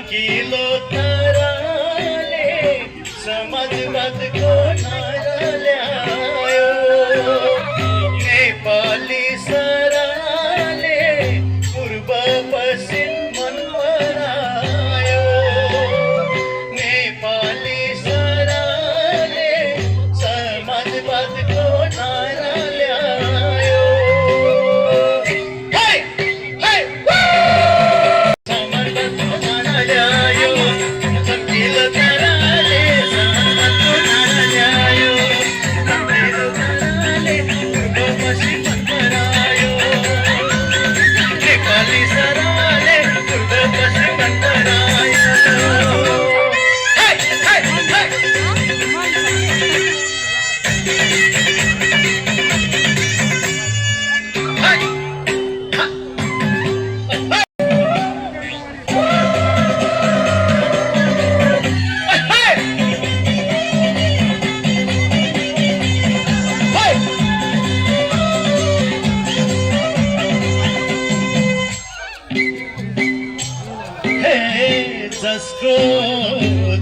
चम्किलो ताराले समाजवादको नारा ल्यायो नेपाली सराले पूर्व पश्चिम मन परायो नेपाली सराले समाजवादको नारा ल्यायो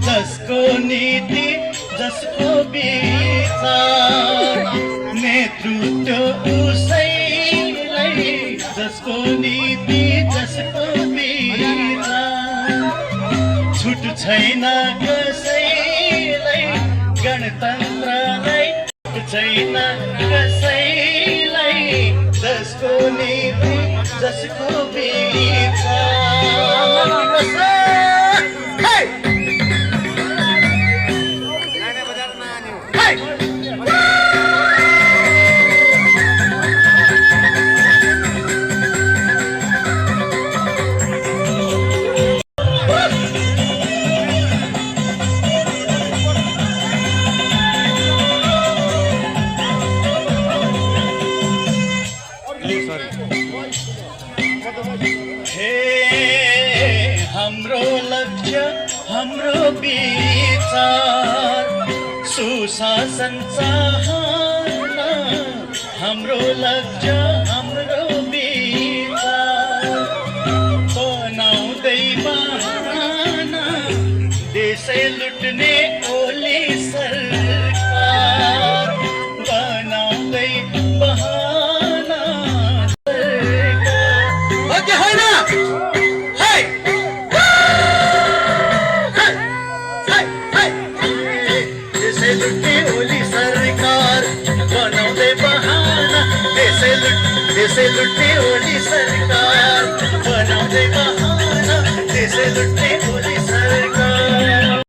जसको नीति जसको विचार नेतृत्व उसैलाई जसको नीति जसको विचार छुट छैन कसैलाई गणतन्त्रलाई छैन कसैलाई जसको नीति जसको विचार हाम्रो लक्ष्य हाम्रो विचार सुशासन चाहन हाम्रो लक्ष्य हाम्रो विचार बनाउँदै बहाना देशै लुट्ने ओली सरकार बनाउँदै बहाना देशै लुट्ने ओली सरकार बनाउँदै बहाना देशै लुट्ने ओली सरकार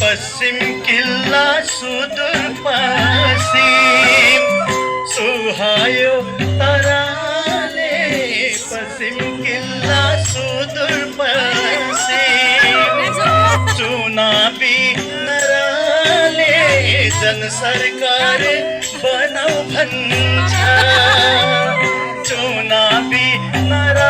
पश्चिम किल्ला सुदूर पश्चिम सुहायो ताराले पश्चिम किल्ला सुदूर पश्चिम चुनावी नराले जन सरकार बनाऊ भन्छ चुनावी नरा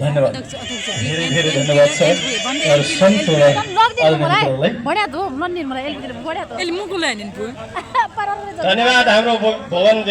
धन्यवाद धेरै धन्यवाद सर और संतोला धन्यवाद हाम्रो भवन